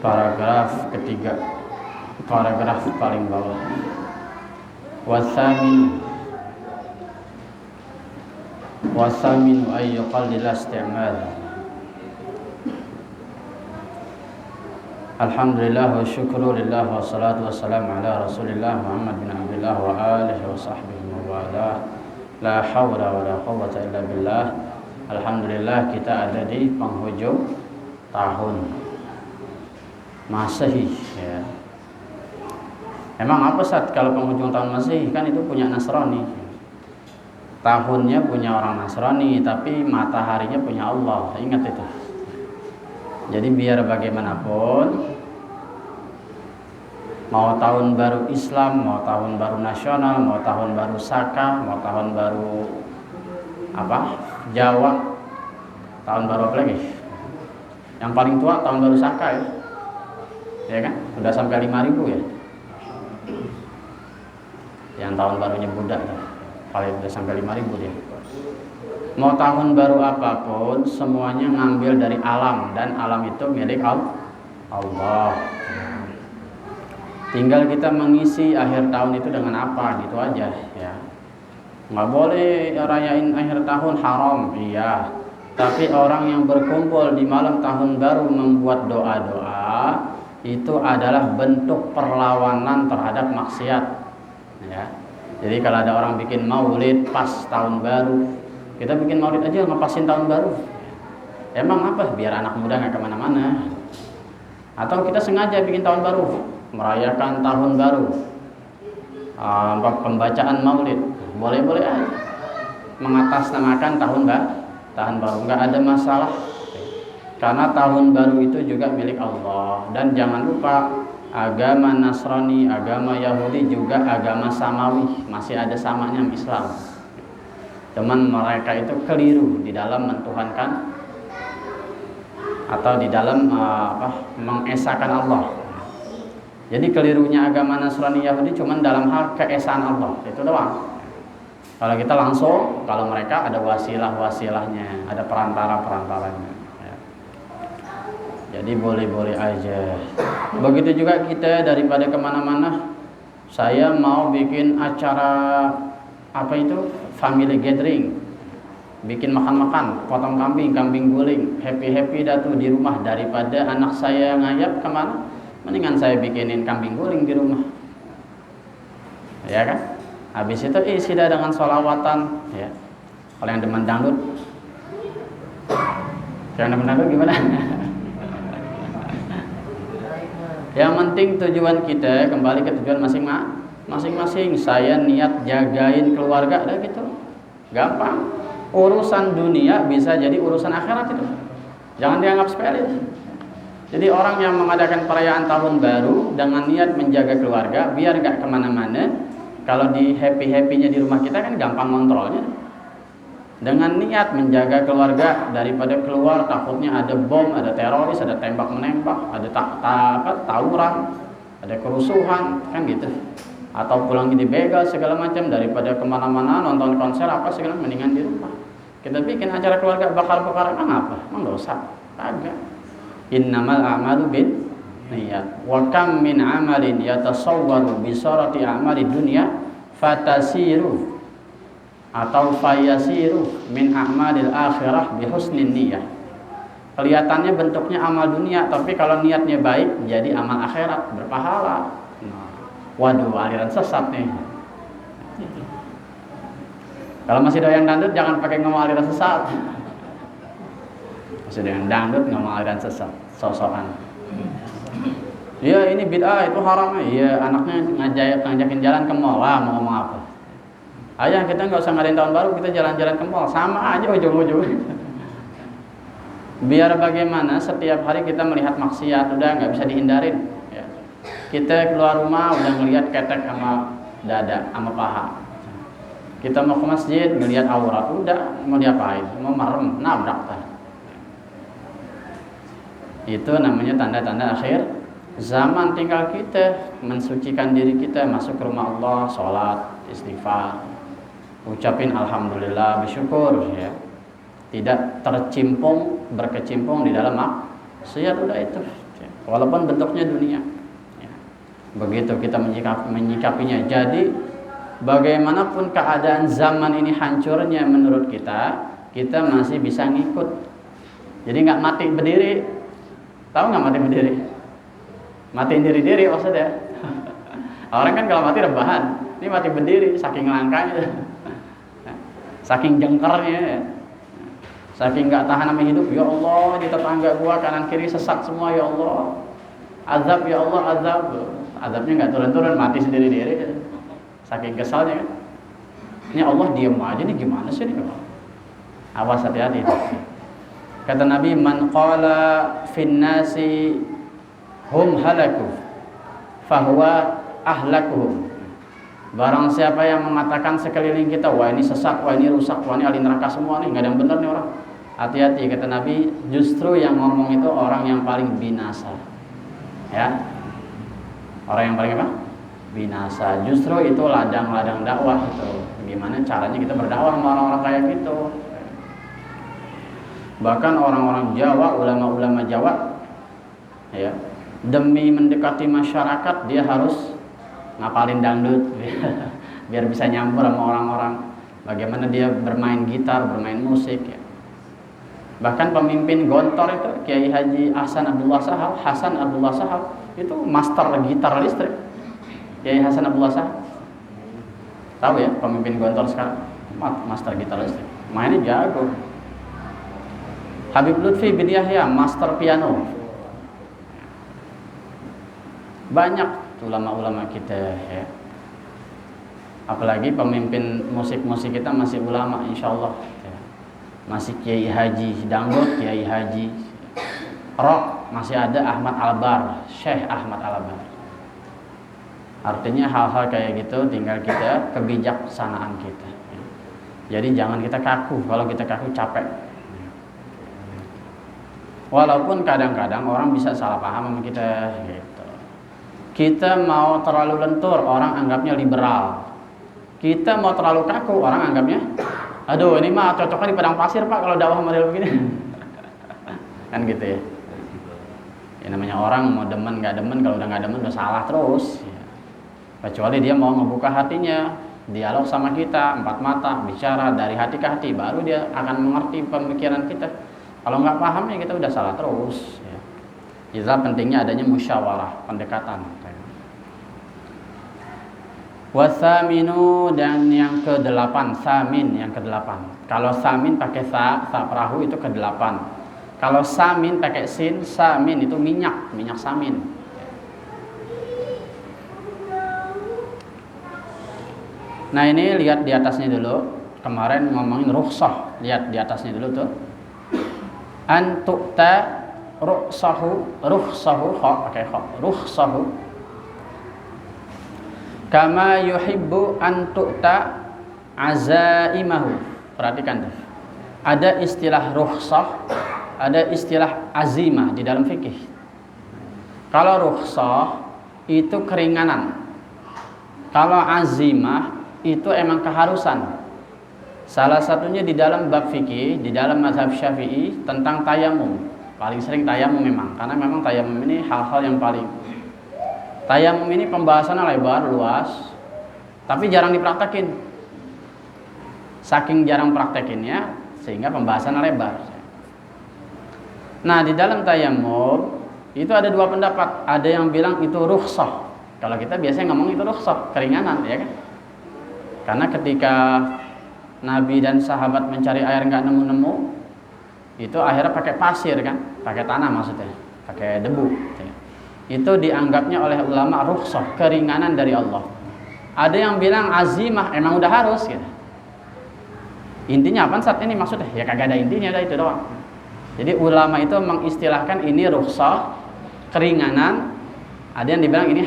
Paragraf ketiga, paragraf paling bawah. Wasaminu ay yuqallil isti'mal. Alhamdulillah wa syukru lillah wa salatu wassalamu ala Rasulillah Muhammad bin Abdullah wa alihi wa sahbihi wa wala. La hawla wa la quwwata illa billah. Alhamdulillah kita ada di penghujung tahun Masehi ya. Emang apa saat kalau penghujung tahun Masehi? Kan itu punya Nasrani. Tahunnya punya orang Nasrani, tapi mataharinya punya Allah. Ingat itu. Jadi biar bagaimanapun, mau tahun baru Islam, mau tahun baru nasional, mau tahun baru Saka, mau tahun baru Jawa, tahun baru apa lagi? Yang paling tua tahun baru Saka ya kan? Udah sampai 5.000 ya. Yang tahun barunya Buddha paling udah sampai 5.000 dia. Mau tahun baru apapun, semuanya ngambil dari alam, dan alam itu milik Allah. Tinggal kita mengisi akhir tahun itu dengan apa, gitu aja ya. Nggak boleh rayain akhir tahun, haram, iya. Tapi orang yang berkumpul di malam tahun baru membuat doa-doa, itu adalah bentuk perlawanan terhadap maksiat ya. Jadi kalau ada orang bikin maulid pas tahun baru, kita bikin maulid aja ngepasin tahun baru. Emang apa? Biar anak muda nggak kemana-mana. Atau kita sengaja bikin tahun baru, merayakan tahun baru, pembacaan maulid, boleh-boleh aja. Mengatasnamakan tahun baru, nggak ada masalah. Karena tahun baru itu juga milik Allah. Dan jangan lupa, agama Nasrani, agama Yahudi juga agama Samawi, masih ada samanya Islam. Cuman mereka itu keliru di dalam mentuhankan atau di dalam mengesahkan Allah. Jadi kelirunya agama Nasrani Yahudi cuman dalam hal keesaan Allah, itu doang. Kalau kita langsung, kalau mereka ada wasilah-wasilahnya, ada perantara-perantaranya. Jadi boleh-boleh aja. Begitu juga kita daripada kemana-mana. Saya mau bikin acara family gathering, bikin makan-makan, potong kambing, kambing guling, happy-happy dah tuh di rumah. Daripada anak saya ngayap kemana, mendingan saya bikinin kambing guling di rumah, ya kan? Habis itu isi dah dengan sholawatan ya. Kalau yang demen dangdut, gimana? Yang penting tujuan kita kembali ke tujuan masing-masing. Saya niat jagain keluarga, dah gitu. Gampang. Urusan dunia bisa jadi urusan akhirat itu. Jangan dianggap sepele. Jadi orang yang mengadakan perayaan tahun baru dengan niat menjaga keluarga biar gak kemana-mana, kalau di happy-happynya di rumah kita kan gampang kontrolnya. Dengan niat menjaga keluarga daripada keluar takutnya ada bom, ada teroris, ada tembak menembak, ada tawuran, ada kerusuhan, kan gitu. Atau pulang dibegal segala macam, daripada kemana-mana nonton konser segala, mendingan di rumah. Kita bikin acara keluarga bakar-bakaran, apa? Emang dosa? Kagak. Innamal a'malu bin niyyat. Wa kam min 'amalin yatasawwaru bi surati a'mali dunya fatasiru atau fayasiru min a'malil akhirah bi husnin niyyah. Kelihatannya bentuknya amal dunia, tapi kalau niatnya baik jadi amal akhirat, berpahala. Waduh, aliran sesat nih. Kalau masih doyan dangdut jangan pakai ngomong aliran sesat. Masih doyan dangdut ngomong aliran sesat, sosokan. Iya, ini bid'ah, itu haram. Iya, anaknya ngajakin jalan ke mall lah, mau ngomong apa? Ayah, kita nggak usah ngadain tahun baru, kita jalan-jalan ke mall, sama aja ujung-ujung. Biar bagaimana setiap hari kita melihat maksiat, udah nggak bisa dihindarin ya. Kita keluar rumah udah ngelihat ketek sama dada sama paha. Kita mau ke masjid ngelihat aurat, udah mau diapain? Mau merem, nabrak kan. Itu namanya tanda-tanda akhir zaman. Tinggal kita mensucikan diri kita, masuk ke rumah Allah, sholat, istighfar, ucapin alhamdulillah, bersyukur ya. Tidak berkecimpung di dalam maksiat, udah itu. walaupun bentuknya dunia. Ya. Begitu kita menyikapinya. Jadi bagaimanapun keadaan zaman ini hancurnya menurut kita masih bisa ngikut. Jadi nggak mati berdiri. Tahu nggak mati berdiri? Matiin diri maksudnya. Orang kan kalau mati rebahan, ini mati berdiri saking langkanya, saking jengkernya, saking nggak tahan sama hidup. Ya Allah, di tetangga gua kanan kiri sesat semua, ya Allah, azab ya Allah, azabnya nggak turun-turun, mati sendiri-diri, saking kesalnya kan. Ini Allah diam aja, nih gimana sih nih? Awas, hati-hati. Kata Nabi, man qala fin nasi hum halaku fahuwa ahlakuhum. Barang siapa yang mengatakan sekeliling kita, wah ini sesat, wah ini rusak, wah ini ahli neraka semua nih, nggak ada yang benar nih orang. Hati-hati, kata Nabi, justru yang ngomong itu orang yang paling binasa. Ya, orang yang paling apa? Binasa. Justru itu ladang-ladang dakwah itu. Gimana caranya kita berdakwah sama orang-orang kayak gitu? Bahkan orang-orang Jawa, ulama-ulama Jawa, ya, demi mendekati masyarakat dia harus ngapalin dangdut biar bisa nyampur sama orang-orang. Bagaimana dia bermain gitar, bermain musik ya. Bahkan pemimpin Gontor itu Kiai Haji Hasan Abdullah Sahal itu master gitar listrik. Kiai Hasan Abdullah Sahal, tahu ya, pemimpin Gontor sekarang, master gitar listrik, mainnya jago. Habib Lutfi bin Yahya master piano. Banyak ulama-ulama kita ya. Apalagi pemimpin musik-musik kita masih ulama, insya Allah ya. Masih Kiai Haji dangdut, Kiai Haji rock, masih ada Ahmad Albar, Syekh Ahmad Albar. Artinya hal-hal kayak gitu tinggal kita kebijaksanaan kita ya. Jadi jangan kita kaku. Kalau kita kaku capek. Walaupun kadang-kadang orang bisa salah paham sama kita gitu. Kita mau terlalu lentur, orang anggapnya liberal. Kita mau terlalu kaku, orang anggapnya, aduh ini mah cocoknya di padang pasir pak kalau dakwah model begini. Kan gitu ya. Ya namanya orang mau demen nggak demen, kalau udah nggak demen udah salah terus. Ya. Kecuali dia mau ngebuka hatinya, dialog sama kita, empat mata, bicara dari hati ke hati, baru dia akan mengerti pemikiran kita. Kalau nggak paham ya kita udah salah terus. Ya. Jadi pentingnya adanya musyawarah, pendekatan. Wasaminu, dan yang ke-8, samin yang ke-8. Kalau samin pakai sa perahu itu ke-8. Kalau samin pakai sin, samin itu minyak samin. Nah ini lihat di atasnya dulu. Kemarin ngomongin rukhsah, lihat di atasnya dulu tuh. Antukta rukhsahu pakai kha, rukhsahu kama yuhibbu antukta azaimahu. Perhatikan tuh. Ada istilah rukhsah, ada istilah azimah di dalam fikih. Kalau rukhsah itu keringanan. Kalau azimah itu emang keharusan. Salah satunya di dalam bab fikih, di dalam mazhab Syafi'i tentang tayamum. Paling sering tayamum memang, karena memang tayamum ini hal-hal yang paling. Tayamum ini pembahasannya lebar, luas, tapi jarang dipraktekin. Saking jarang praktekinnya, sehingga pembahasannya lebar. Nah, di dalam tayamum itu ada dua pendapat. Ada yang bilang itu rukhsah. Kalau kita biasanya ngomong itu rukhsah, keringanan, ya kan? Karena ketika Nabi dan sahabat mencari air nggak nemu-nemu, itu akhirnya pakai pasir kan, pakai tanah maksudnya, pakai debu. Itu dianggapnya oleh ulama rukhsah, keringanan dari Allah. Ada yang bilang azimah, emang udah harus gitu. Intinya apa saat ini maksudnya? Ya kagak ada intinya, udah itu doang. Jadi ulama itu mengistilahkan ini rukhsah, keringanan. Ada yang dibilang ini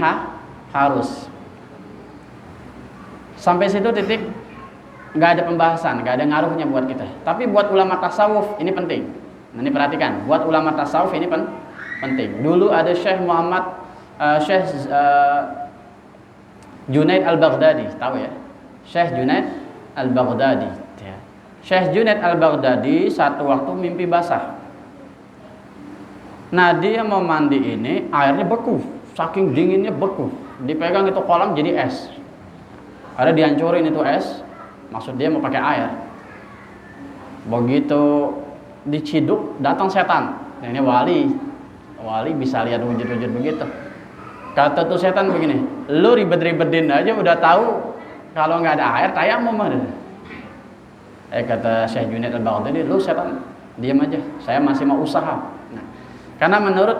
harus. Sampai situ titik, nggak ada pembahasan, nggak ada ngaruhnya buat kita. Tapi buat ulama tasawuf ini penting. Nah, ini perhatikan, buat ulama tasawuf ini penting. Dulu ada Syekh Junaid Al-Baghdadi, tahu ya? Syekh Junaid Al-Baghdadi. Ya. Syekh Junaid Al-Baghdadi satu waktu mimpi basah. Nah dia mau mandi ini airnya beku, saking dinginnya beku, dipegang itu kolam jadi es. Ada dihancurin itu es, maksud dia mau pakai air. Begitu diciduk datang setan. Nah, ini wali bisa lihat wujud-wujud begitu. Kata tuh setan begini, lu ribet-ribetin aja udah tahu kalau nggak ada air tayamum ada. Kata Syekh Junaid Al-Baghdadi, lu setan diam aja, saya masih mau usaha. Nah, karena menurut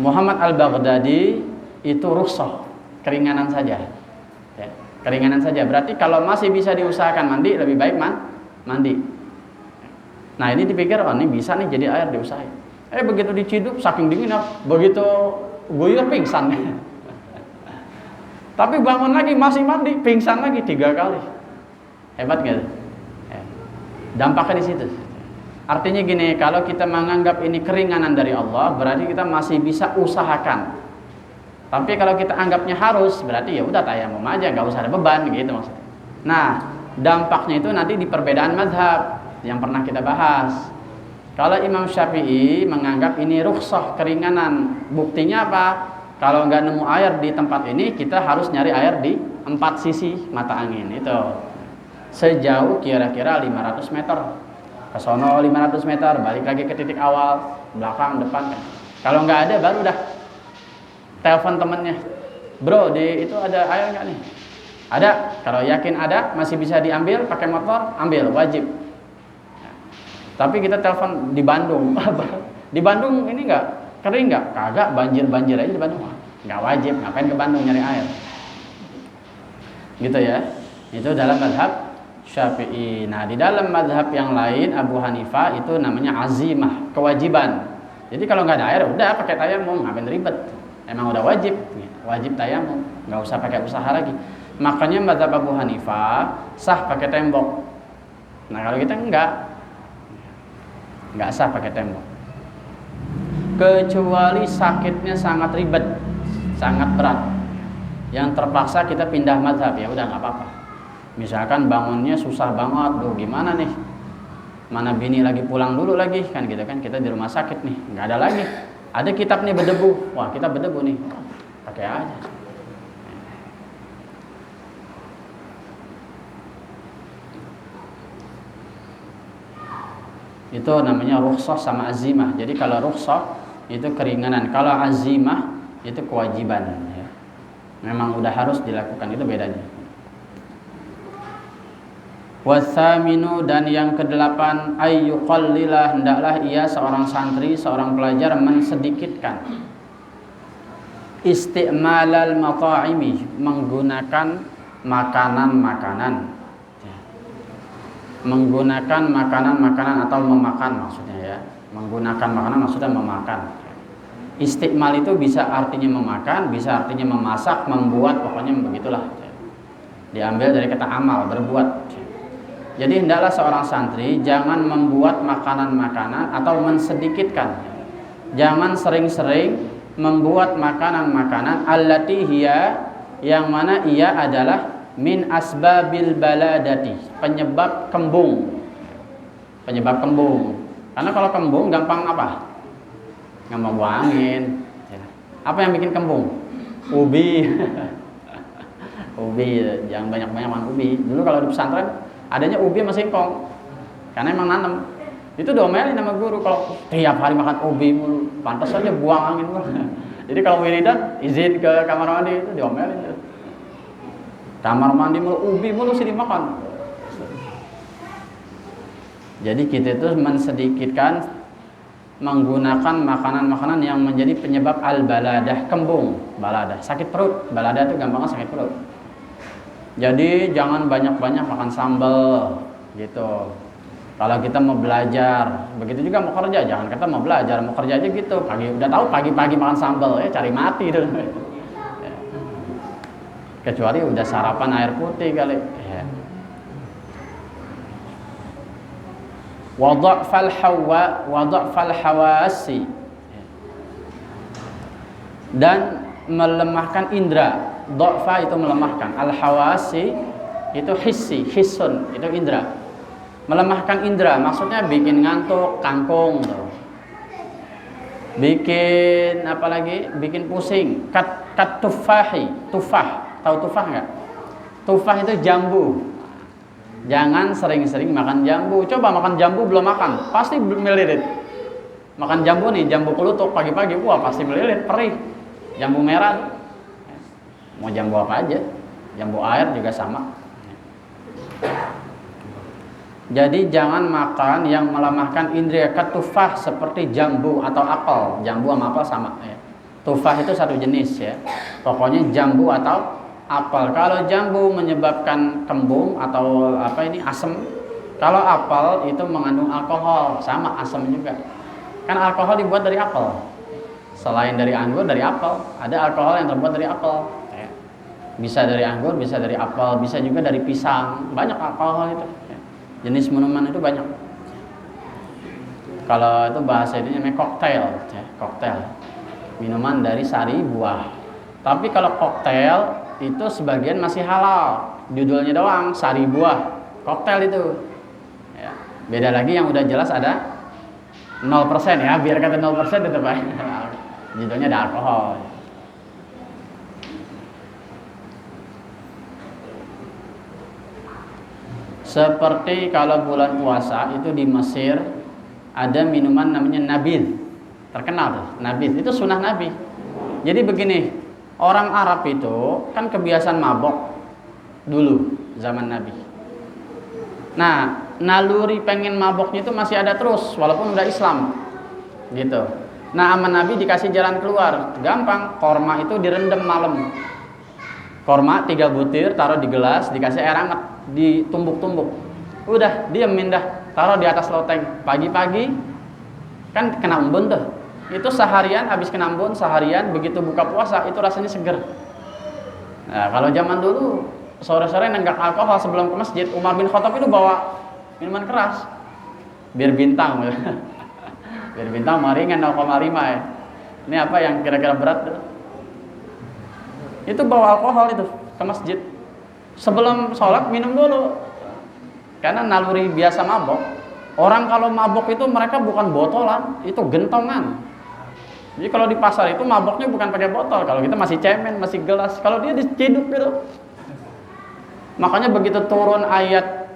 Muhammad Al-Baghdadi itu rukhsah, keringanan saja. Ya, keringanan saja. Berarti kalau masih bisa diusahakan mandi lebih baik mandi. Nah ini dipikir ini bisa nih jadi air diusahain. Begitu diciduk saking dinginnya, begitu guyur pingsan. Tapi bangun lagi masih mandi, pingsan lagi 3 kali. Hebat nggak? Dampaknya di situ. Artinya gini, kalau kita menganggap ini keringanan dari Allah, berarti kita masih bisa usahakan. Tapi kalau kita anggapnya harus, berarti ya udah tayamum aja, nggak usah ada beban gitu maksudnya. Nah, dampaknya itu nanti di perbedaan mazhab yang pernah kita bahas. Kalau Imam Syafi'i menganggap ini rukhsah, keringanan. Buktinya apa? Kalau nggak nemu air di tempat ini, kita harus nyari air di 4 sisi mata angin itu. Sejauh kira-kira 500 meter. Ke sono 500 meter, balik lagi ke titik awal, belakang, depan kan. Kalau nggak ada baru dah telepon temennya. Bro, di itu ada air nggak nih? Ada. Kalau yakin ada, masih bisa diambil pakai motor, ambil, wajib. Tapi kita telepon di Bandung. Di Bandung ini nggak kering nggak? Kagak, banjir aja di Bandung. Nggak wajib, ngapain ke Bandung nyari air? Gitu ya. Itu dalam mazhab Syafi'i. Nah, di dalam mazhab yang lain Abu Hanifah itu namanya azimah, kewajiban. Jadi kalau nggak ada air, udah pakai tayamum, ngapain ribet? Emang udah wajib tayamum, nggak usah pakai usaha lagi. Makanya mazhab Abu Hanifah sah pakai tembok. Nah, kalau kita nggak sah pakai tembok. Kecuali sakitnya sangat ribet, sangat berat, yang terpaksa kita pindah mazhab, ya udah nggak apa-apa. Misalkan bangunnya susah banget, gimana nih? Mana bini lagi pulang dulu lagi, kan gitu kan, kita di rumah sakit nih, nggak ada lagi. Ada kitab nih berdebu, wah kita berdebu nih, pakai aja. Itu namanya rukhsah sama azimah. Jadi kalau rukhsah itu keringanan, kalau azimah itu kewajiban. Ya. Memang udah harus dilakukan, itu bedanya. Wasaminu, dan yang ke-8, ayyuqallilah, hendaklah ia seorang santri, seorang pelajar mensedikitkan isti'malal mata'imi, menggunakan makanan-makanan, menggunakan makanan-makanan atau memakan maksudnya ya. Menggunakan makanan maksudnya memakan. Isti'mal itu bisa artinya memakan, bisa artinya memasak, membuat, pokoknya begitulah. Diambil dari kata amal, berbuat. Jadi hendaklah seorang santri jangan membuat makanan-makanan atau mensedikitkan. Jangan sering-sering membuat makanan-makanan allati hiya, yang mana ia adalah min asbabil baladati, penyebab kembung. Penyebab kembung. Karena kalau kembung gampang apa? Gampang buang angin. Apa yang bikin kembung? Ubi. Ubi, jangan banyak-banyak makan ubi. Dulu kalau di pesantren adanya ubi sama singkong, karena emang nanam. Itu diomelin sama guru kalau tiap hari makan ubi mulu, pantas aja buang angin mulu. Jadi kalau wiridan izin ke kamar mandi itu diomelin. Kamar mandi mulu ubi mulu sih dimakan. Jadi kita itu mensedikitkan menggunakan makanan-makanan yang menjadi penyebab al-baladah, kembung, baladah, sakit perut. Baladah itu gampangnya sakit perut. Jadi jangan banyak-banyak makan sambal gitu. Kalau kita mau belajar, begitu juga mau kerja, jangan kata mau belajar, mau kerja aja gitu. Udah tahu pagi-pagi makan sambal, cari mati itu. Kecuali udah sarapan air putih kali. Wadha'fal hawasi, dan melemahkan indera. Dha'fa itu melemahkan, al-hawasi itu hissi, hissun itu indera. Melemahkan indera maksudnya bikin ngantuk, kangkung tuh. bikin apa lagi? Bikin pusing. Kat tufahi, tufah. Tahu tufah nggak? Tufah itu jambu. Jangan sering-sering makan jambu. Coba makan jambu belum makan, pasti melilit. Makan jambu nih, jambu kelutuk pagi-pagi, wah pasti melilit, perih. Jambu merah, mau jambu apa aja, jambu air juga sama. Jadi jangan makan yang melemahkan indera ketufah seperti jambu atau apel. Jambu sama apel sama. Ya. Tufah itu satu jenis ya. Pokoknya jambu atau apel. Kalau jambu menyebabkan kembung atau asam. Kalau apel itu mengandung alkohol, sama asam juga. Kan alkohol dibuat dari apel. Selain dari anggur, dari apel. Ada alkohol yang terbuat dari apel. Bisa dari anggur, bisa dari apel, bisa juga dari pisang. Banyak alkohol itu. Jenis minuman itu banyak. Kalau itu bahasa ini namanya koktail, koktail. Minuman dari sari buah. Tapi kalau koktail itu sebagian masih halal, judulnya doang sari buah, koktail itu. Ya. Beda lagi yang udah jelas ada 0% ya, biar kata 0% tetap aja. Judulnya ada alkohol. Seperti kalau bulan puasa itu di Mesir ada minuman namanya nabidh. Terkenal tuh, nabidh itu sunnah Nabi. Jadi begini, orang Arab itu kan kebiasaan mabok dulu zaman Nabi. Nah, naluri pengen maboknya itu masih ada terus walaupun udah Islam. Gitu. Nah, sama Nabi dikasih jalan keluar. Gampang, korma itu direndam malam. Korma 3 butir taruh di gelas, dikasih air hangat, ditumbuk-tumbuk. Udah, diemin dah, taruh di atas loteng. Pagi-pagi kan kena embun tuh. Itu seharian habis kena embun, seharian begitu buka puasa itu rasanya seger. Nah, kalau zaman dulu sore-sore nenggak alkohol sebelum ke masjid, Umar bin Khattab itu bawa minuman keras. Bir bintang. Bir bintang ringan 0,5 ya. Ini apa yang kira-kira berat tuh? Itu bawa alkohol itu ke masjid. Sebelum sholat minum dulu. Karena naluri biasa mabok. Orang kalau mabok itu mereka bukan botolan, itu gentongan. Jadi kalau di pasar itu maboknya bukan pakai botol. Kalau kita masih cemen, masih gelas. Kalau dia diciduk gitu. Makanya begitu turun ayat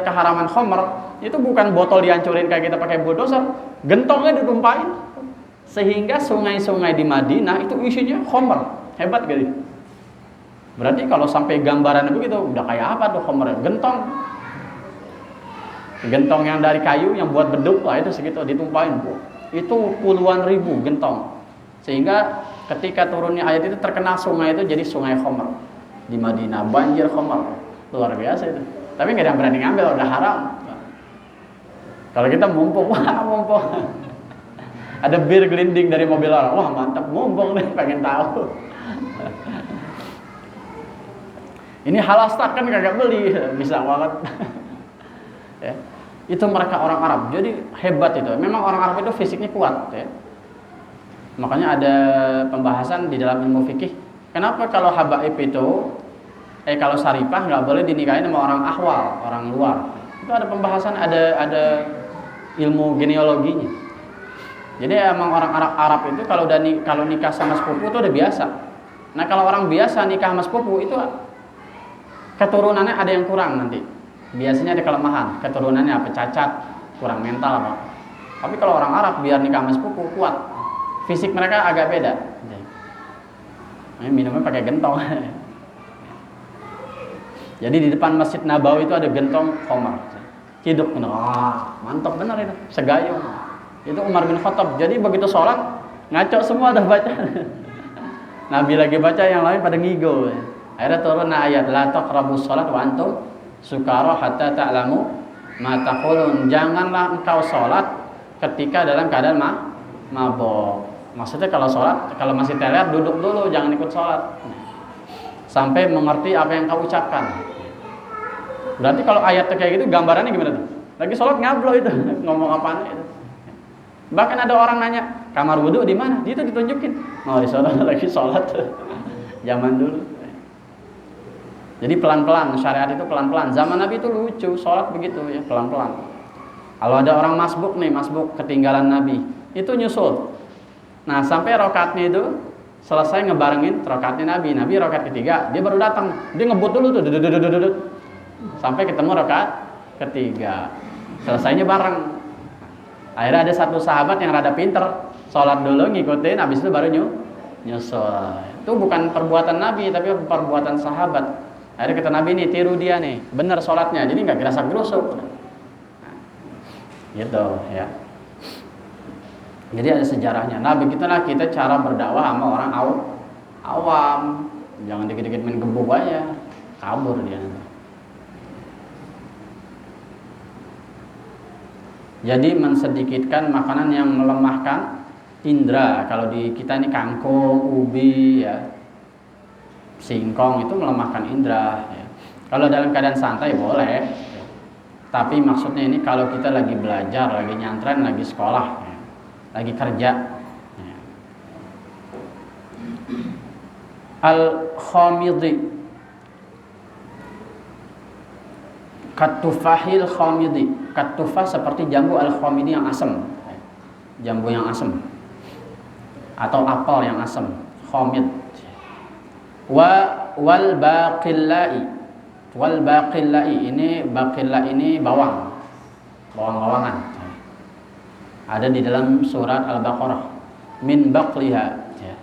keharaman khamr, itu bukan botol dihancurin kayak kita pakai bulldozer, gentongnya ditumpahin. Sehingga sungai-sungai di Madinah itu isinya khamr. Hebat gak? Berarti kalau sampai gambaran begitu, udah kayak apa tuh khamr? Gentong. Gentong yang dari kayu yang buat beduk lah itu segitu ditumpahin. Itu puluhan ribu gentong. Sehingga ketika turunnya ayat itu terkenal sungai itu jadi sungai khamr di Madinah, banjir khamr. Luar biasa itu. Tapi nggak ada yang berani ngambil, udah haram. Kalau kita mumpung, wah mumpung. Ada bir gelinding dari mobil orang, wah mantap, mumpung nih, pengen tahu. Ini halal stak kan kagak beli, bisa banget. Ya. Itu mereka orang Arab, jadi hebat itu. Memang orang Arab itu fisiknya kuat. Ya. Makanya ada pembahasan di dalam ilmu fikih. Kenapa kalau habaib itu, kalau saripah nggak boleh dinikahin sama orang ahwal, orang luar. Itu ada pembahasan, ada ilmu genealoginya. Jadi emang orang Arab itu kalau nikah sama sepupu itu udah biasa. Nah kalau orang biasa nikah sama sepupu itu keturunannya ada yang kurang nanti. Biasanya ada kelemahan, keturunannya apa? Cacat, kurang mental apa. Tapi kalau orang Arab biar nikah sama sepupu kuat. Fisik mereka agak beda. Minumnya pakai gentong. Jadi di depan Masjid Nabawi itu ada gentong khamr. Ciduk, mantap benar itu, segayung. Itu Umar bin Khattab. Jadi begitu sholat ngaco semua dah baca. Nabi lagi baca, yang lain pada ngigo. Akhirnya turun ayat la taqrabus sholat wa antum sukara hatta ta'lamu ma taqulun. Janganlah engkau sholat ketika dalam keadaan mabok. Maksudnya kalau sholat, kalau masih teler duduk dulu, jangan ikut sholat sampai mengerti apa yang kau ucapkan. Berarti kalau ayat kayak gitu gambarannya gimana tuh? Lagi sholat ngablo itu, ngomong apaan itu. Bahkan ada orang nanya, kamar wudhu di mana? Itu ditunjukin. Oh, di sana lagi sholat. Zaman dulu. Jadi pelan-pelan, syariat itu pelan-pelan. Zaman Nabi itu lucu, sholat begitu ya, pelan-pelan. Kalau ada orang masbuk nih, masbuk ketinggalan Nabi, itu nyusul. Nah sampai rokaatnya itu selesai ngebarengin rokaatnya Nabi. Nabi rokaat ketiga, dia baru datang. Dia ngebut dulu tuh, dudut, sampai ketemu rokaat ketiga. Selesainya bareng. Akhirnya ada satu sahabat yang rada pinter, sholat dulu ngikutin, habis itu baru nyusul. Itu bukan perbuatan Nabi, tapi perbuatan sahabat. Akhirnya kata Nabi nih, tiru dia nih, bener sholatnya, jadi nggak gerasak-gerusuk. Nah, gitu ya. Jadi ada sejarahnya. Nah begitulah kita cara berdakwah sama orang awam. Jangan dikit-dikit main gebuk aja, kabur dia nanti. Jadi mensedikitkan makanan yang melemahkan indera. Kalau di kita ini kangkung, ubi, ya, singkong itu melemahkan indera. Ya. Kalau dalam keadaan santai boleh. Ya. Tapi maksudnya ini kalau kita lagi belajar, lagi nyantren, lagi sekolah, ya, lagi kerja. Ya. Al-Khamidi, katufahil khamidi. Katufah seperti jambu al-khamidi yang asam, jambu yang asam, atau apel yang asam, khamid. Wal baqillai. Wal baqillai, ini baqilla ini bawang-bawangan. Ada di dalam surat Al-Baqarah. Min baqliha, ya.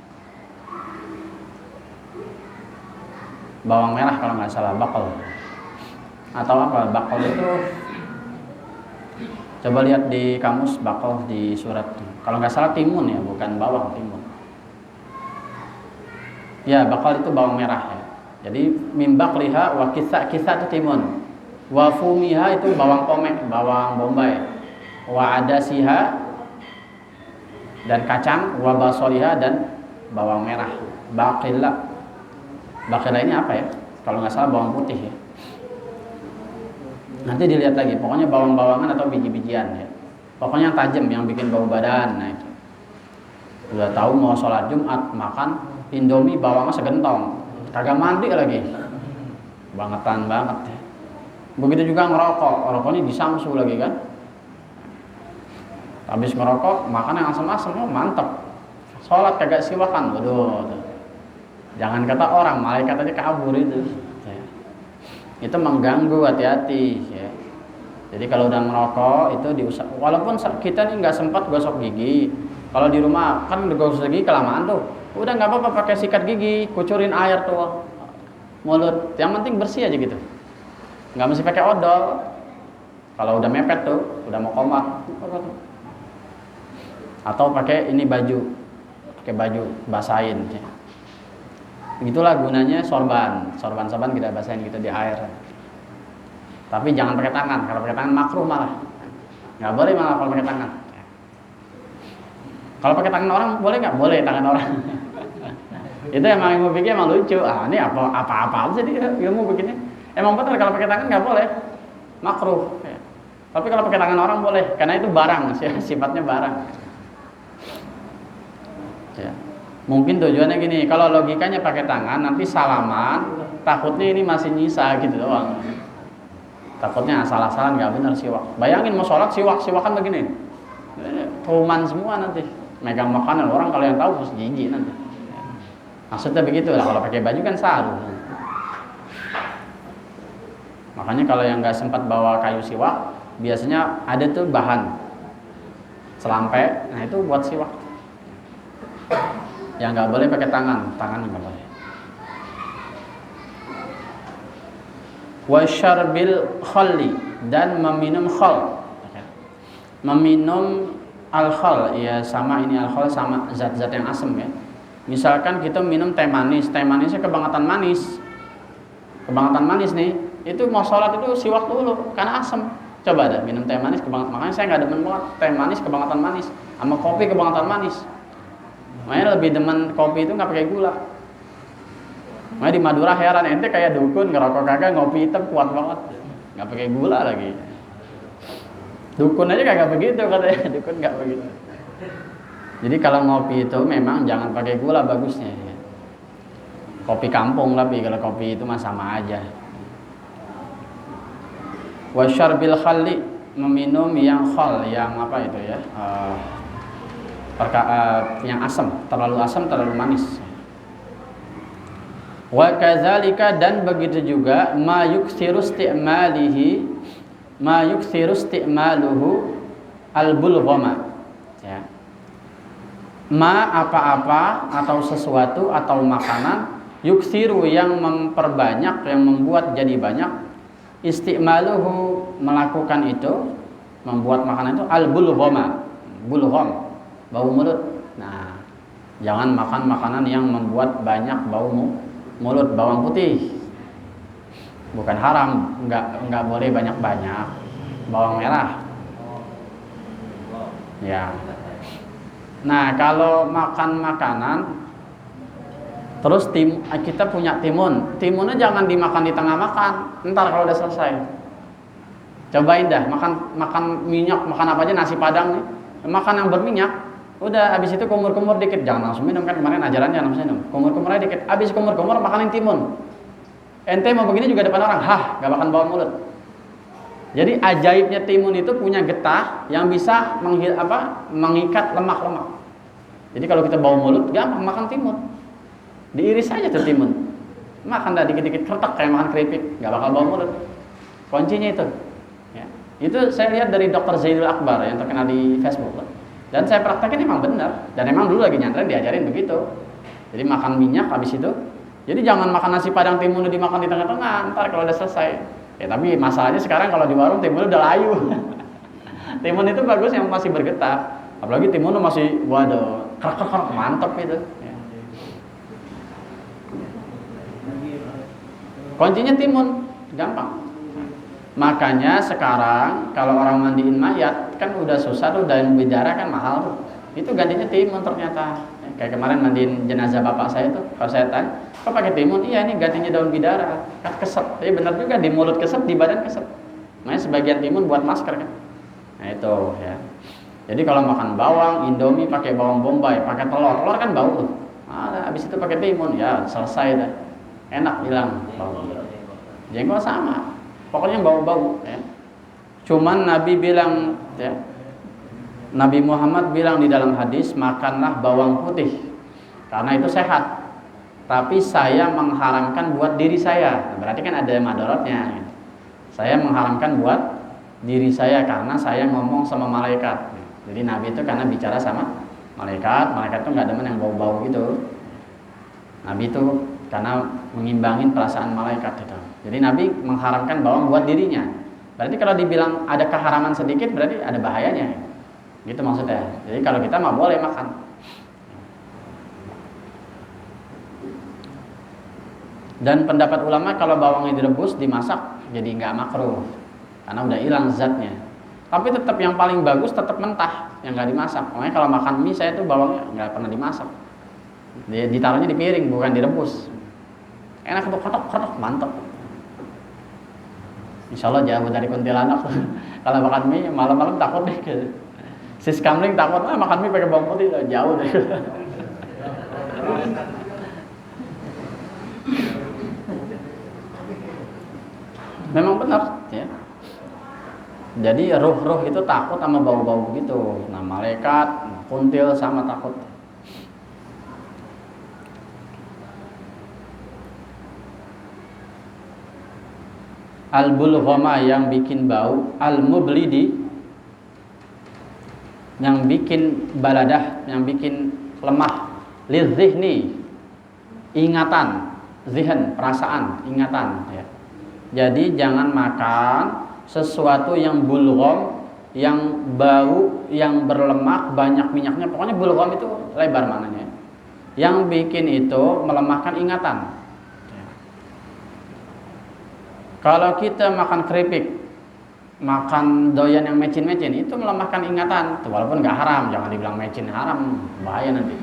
Bawang merah kalau nggak salah, baqal. Atau apa? Baqal itu, coba lihat di kamus baqal di surat. Kalau nggak salah timun ya, bukan bawang, timun. Ya, baqal itu bawang merah ya. Jadi min baqliha wa kisah itu timun. Wa fumiha itu bawang pomek, bawang bombay. Wa adasiha dan kacang, wa basoliha dan bawang merah. Baqilla. Baqilla ini apa ya? Kalau nggak salah bawang putih ya. Nanti dilihat lagi, pokoknya bawang-bawangan atau biji-bijian ya. Pokoknya yang tajam, yang bikin bau badan. Nah itu. Udah tahu mau sholat Jumat makan Indomie bawangnya segentong, kagak mandi lagi, bangetan banget ya. Begitu juga ngerokoknya disamsu lagi kan. Habis ngerokok makan yang asam-asam, oh mantep. Sholat kagak siwakan, waduh. Jangan kata orang, malaikat aja kabur itu. Itu mengganggu, hati-hati ya. Jadi kalau udah merokok itu diusap. Walaupun kita nih nggak sempat gosok gigi, kalau di rumah kan udah gosok gigi kelamaan tuh, udah nggak apa-apa pakai sikat gigi, kucurin air tuh mulut. Yang penting bersih aja gitu. Nggak mesti pakai odol. Kalau udah mepet tuh, udah mau komat, atau pakai ini pakai baju basahin. Ya. Begitulah gunanya sorban kita basahin gitu di air. Tapi jangan pakai tangan. Kalau pakai tangan makruh malah. Nggak boleh malah kalau pakai tangan. Kalau pakai tangan orang boleh nggak? Boleh tangan orang. Itu emang ilmu fikih emang lucu. Ini apa sih dia ilmu begini. Emang betul kalau pakai tangan nggak boleh. Makruh. Ya. Tapi kalau pakai tangan orang boleh. Karena itu barang, sifatnya barang. Ya. Mungkin tujuannya gini, kalau logikanya pakai tangan, nanti salaman, takutnya ini masih nyisa gitu doang. Takutnya asal-asalan nggak benar siwak. Bayangin mau sholat siwakan begini, kuman semua nanti. Megang makanan orang kalau yang tahu harus gigi nanti. Maksudnya begitu lah. Kalau pakai baju kan saru. Makanya kalau yang nggak sempat bawa kayu siwak, biasanya ada tuh bahan selampe. Nah itu buat siwak. Yang nggak boleh pakai tangan nggak boleh. Wasyarbil khalli, dan meminum khal. Meminum al-khal ya, sama ini al-khal sama zat-zat yang asam ya. Misalkan kita minum teh manisnya kebangetan manis nih, itu mau sholat itu siwak dulu karena asam. Coba dah minum teh manis kebangetan, makanya saya nggak demen banget teh manis kebangetan manis, sama kopi kebangetan manis. Makanya lebih demen kopi itu nggak pakai gula. Makanya di Madura heran, ente kayak dukun ngerokok kagak, ngopi hitam kuat banget, nggak pakai gula lagi. Dukun aja kagak begitu katanya, dukun nggak begitu. Jadi kalau ngopi itu memang jangan pakai gula bagusnya. Ya. Kopi kampung lebih, kalau kopi itu mah sama aja. Wasyarbil khalli, meminum yang khal, yang apa itu ya? yang asam, terlalu manis. Wa kadzalika, dan begitu juga ma yuksiru isti'maluhu al-bulghama. Ya. Ma apa-apa atau sesuatu atau makanan yuksiru yang memperbanyak, yang membuat jadi banyak, isti'maluhu melakukan itu, membuat makanan itu al-bulghama. Bulgham, bau mulut. Nah, jangan makan makanan yang membuat banyak bau mulut. Bawang putih bukan haram, nggak boleh banyak-banyak. Bawang merah, ya. Nah, kalau makan makanan terus kita punya timunnya jangan dimakan di tengah makan. Ntar kalau udah selesai, cobain dah makan minyak, makan apa aja, nasi padang nih, makan yang berminyak. Udah habis itu kumur-kumur dikit, jangan langsung minum, kan kemarin ajarannya langsung minum. Kumur-kumur aja dikit. Habis kumur-kumur makanin timun. Ente mau begini juga depan orang, gak makan bawang mulut. Jadi ajaibnya timun itu punya getah yang bisa mengikat lemak-lemak. Jadi kalau kita bau mulut, gampang makan timun. Diiris saja tuh timun. Makan dah dikit-dikit, kertak kayak makan keripik, gak bakal bau mulut. Kuncinya itu. Ya. Itu saya lihat dari Dr. Zaidul Akbar yang terkenal di Facebook. Dan saya praktekin emang benar. Dan emang dulu lagi nyantren diajarin begitu. Jadi makan minyak habis itu. Jadi jangan makan nasi padang timun dimakan di tengah-tengah, ntar kalau udah selesai. Ya tapi masalahnya sekarang kalau di warung timun udah layu. Timun itu bagus yang masih bergetah. Apalagi timun masih waduh, kerak-kerak mantep itu. Ya. Kuncinya timun, gampang. Makanya sekarang kalau orang mandiin mayat kan udah susah tuh, daun bidara kan mahal tuh. Itu gantinya timun ternyata. Kayak kemarin mandiin jenazah bapak saya tuh, kalau saya tanya, kok pakai timun? Iya, ini gantinya daun bidara. Kan kesep. Tapi benar juga, di mulut kesep, di badan kesep. Makanya sebagian timun buat masker kan. Nah itu ya. Jadi kalau makan bawang, indomie pakai bawang bombay, pakai telur kan bau tuh. Habis itu pakai timun, ya selesai dah. Enak hilang bau. Jengkol sama. Pokoknya bau-bau ya. Cuman Nabi bilang ya, Nabi Muhammad bilang di dalam hadis, makanlah bawang putih karena itu sehat. Tapi saya mengharamkan buat diri saya. Berarti kan ada madorotnya. Saya mengharamkan buat diri saya karena saya ngomong sama malaikat. Jadi Nabi itu karena bicara sama malaikat itu nggak demen yang bau-bau gitu. Nabi itu karena mengimbangin perasaan malaikat itu. Jadi Nabi mengharamkan bawang buat dirinya. Berarti kalau dibilang ada keharaman sedikit berarti ada bahayanya. Gitu maksudnya. Jadi kalau kita mah boleh makan. Dan pendapat ulama kalau bawangnya direbus, dimasak jadi nggak makruh karena udah hilang zatnya. Tapi tetap yang paling bagus tetap mentah, yang nggak dimasak. Makanya kalau makan mie saya tuh bawangnya nggak pernah dimasak. Ditaruhnya di piring, bukan direbus. Enak tuh, kotok mantep. Insya Allah jauh dari kuntilanak. Kalau makan mie malam-malam takut deh. Sis kamling takut makan mie pakai bawang putih, jauh deh. Memang benar ya. Jadi roh-roh itu takut sama bau-bau begitu. Nah, malaikat, kuntil sama takut. Al-bulghama yang bikin bau, al-mublidi yang bikin baladah, yang bikin lemah, lidzihni ingatan, zihan perasaan, ingatan ya. Jadi jangan makan sesuatu yang bulgham, yang bau, yang berlemak, banyak minyaknya. Pokoknya bulgham itu lebar mananya. Yang bikin itu melemahkan ingatan. Kalau kita makan keripik, makan doyan yang mecin-mecin, itu melemahkan ingatan. Walaupun nggak haram, jangan dibilang mecin haram, bahaya nanti.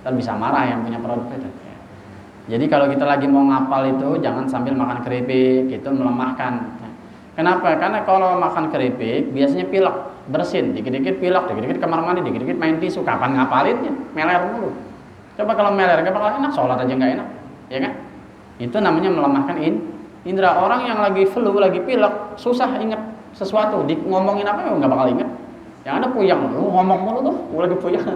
Ntar bisa marah yang punya produk itu. Jadi kalau kita lagi mau ngapal itu, jangan sambil makan keripik, itu melemahkan. Kenapa? Karena kalau makan keripik, biasanya pilek, bersin, dikit-dikit pilek, dikit-dikit kamar mandi, dikit-dikit main tisu. Kapan ngapalinnya? Meler mulu. Coba kalau meler, gak bakal enak, sholat aja nggak enak, ya kan? Itu namanya melemahkan indra. Orang yang lagi flu, lagi pilek, susah inget sesuatu, ngomongin apa nggak bakal inget. Yang ada puyeng, lu ngomong mulu tuh, gue lagi puyeng.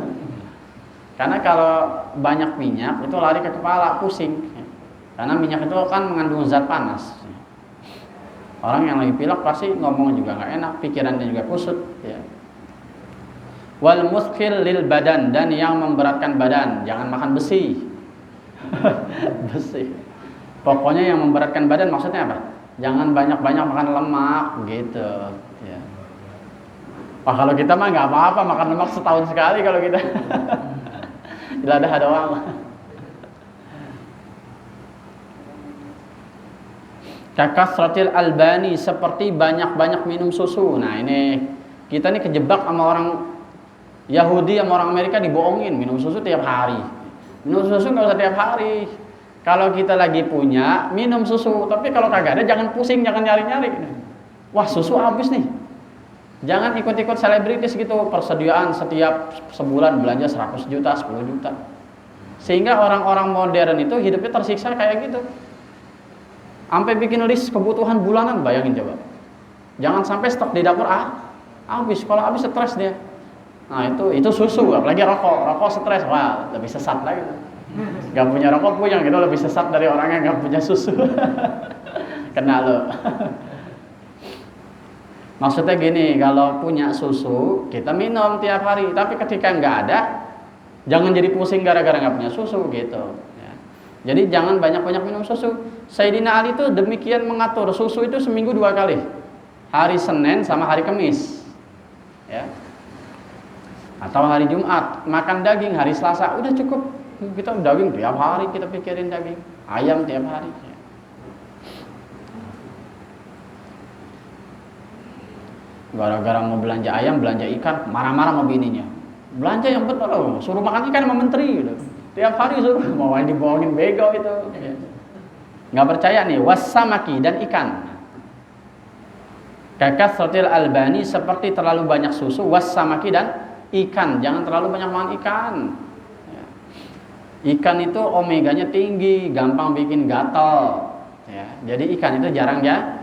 Karena kalau banyak minyak itu lari ke kepala, pusing. Karena minyak itu kan mengandung zat panas. Orang yang lagi pilek pasti ngomong juga nggak enak, pikirannya juga kusut. Ya. Wal muthqil lil badan, dan yang memberatkan badan, jangan makan besi. Besi. Pokoknya yang memberatkan badan maksudnya apa? Jangan banyak-banyak makan lemak gitu. Ya. Wah, kalau kita mah nggak apa-apa makan lemak setahun sekali kalau kita. Iladah doang. Kakasratil albani, seperti banyak-banyak minum susu. Nah ini kita nih kejebak sama orang Yahudi sama orang Amerika, dibohongin minum susu tiap hari. Minum susu nggak usah tiap hari. Kalau kita lagi punya minum susu, tapi kalau kagak ada jangan pusing, jangan nyari-nyari. Wah susu habis nih. Jangan ikut-ikut selebritis gitu, persediaan setiap sebulan belanja 100 juta, 10 juta. Sehingga orang-orang modern itu hidupnya tersiksa kayak gitu. Sampai bikin list kebutuhan bulanan, bayangin coba. Jangan sampai stok di dapur habis. Kalau habis stres dia. Nah itu susu, apalagi rokok stres, wah lebih sesat lagi. Gak punya rokok puyeng, gitu lebih sesat dari orang yang gak punya susu. Kena lo. Maksudnya gini, kalau punya susu kita minum tiap hari, tapi ketika nggak ada, jangan jadi pusing gara-gara nggak punya susu gitu. Ya. Jadi jangan banyak-banyak minum susu. Sayyidina Ali itu demikian mengatur susu itu seminggu 2 kali, hari Senin sama hari Kamis, ya. Atau hari Jumat makan daging, hari Selasa udah cukup. Kita daging tiap hari, kita pikirin daging, ayam tiap hari. Ya. Gara-gara mau belanja ayam, belanja ikan, marah-marah sama bininya. Belanja yang betul loh, suruh makan ikan sama menteri gitu. Tiap hari suruh, mau dibohongin bego itu. Nggak percaya nih, wassamaki, dan ikan. Kakasratil albani, seperti terlalu banyak susu, wassamaki, dan ikan. Jangan terlalu banyak makan ikan. Ikan itu omeganya tinggi, gampang bikin gatal. Ya, jadi ikan itu jarang-jarang.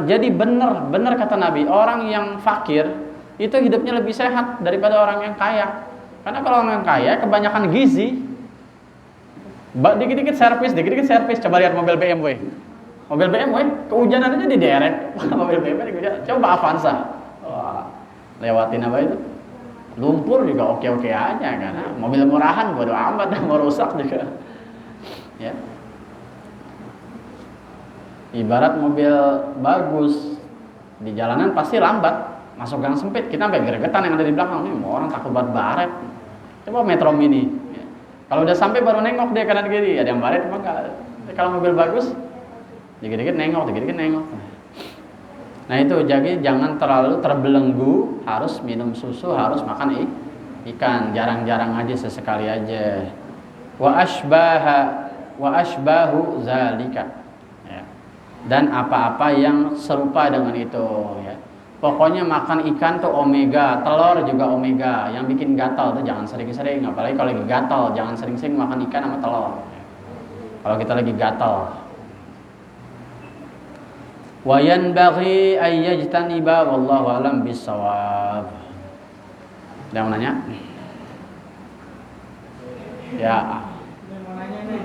Jadi benar kata Nabi, orang yang fakir itu hidupnya lebih sehat daripada orang yang kaya. Karena kalau orang yang kaya kebanyakan gizi, dikit-dikit servis. Coba lihat mobil BMW. Mobil BMW kehujanan aja diderek. Mobil BMW kehujanan. Coba Avanza. Wah, lewatin apa itu? Lumpur juga oke-oke aja, karena mobil murahan bodo amat, mau rusak juga. Ya. Ibarat mobil bagus di jalanan pasti lambat, masuk gang sempit kita sampai gregetan yang ada di belakang, ini orang takut banget baret. Coba Metro Mini, ya. Kalau udah sampai baru nengok dia kanan kiri, ada yang baret emang enggak. Kalau mobil bagus dikit-dikit nengok. Nah itu, jadi jangan terlalu terbelenggu, harus minum susu, harus makan ikan, jarang-jarang aja, sesekali aja. Wa ashbahu zalika. Dan apa-apa yang serupa dengan itu, ya. Pokoknya makan ikan tuh omega, telur juga omega. Yang bikin gatal tuh jangan sering-sering, apalagi kalau lagi gatal, jangan sering-sering makan ikan sama telur. Kalau kita lagi gatal. Wa yanbaghi ay yajtaniba wallahu alam bissawab. Ada yang mau nanya? Ya. Mau nanya nih.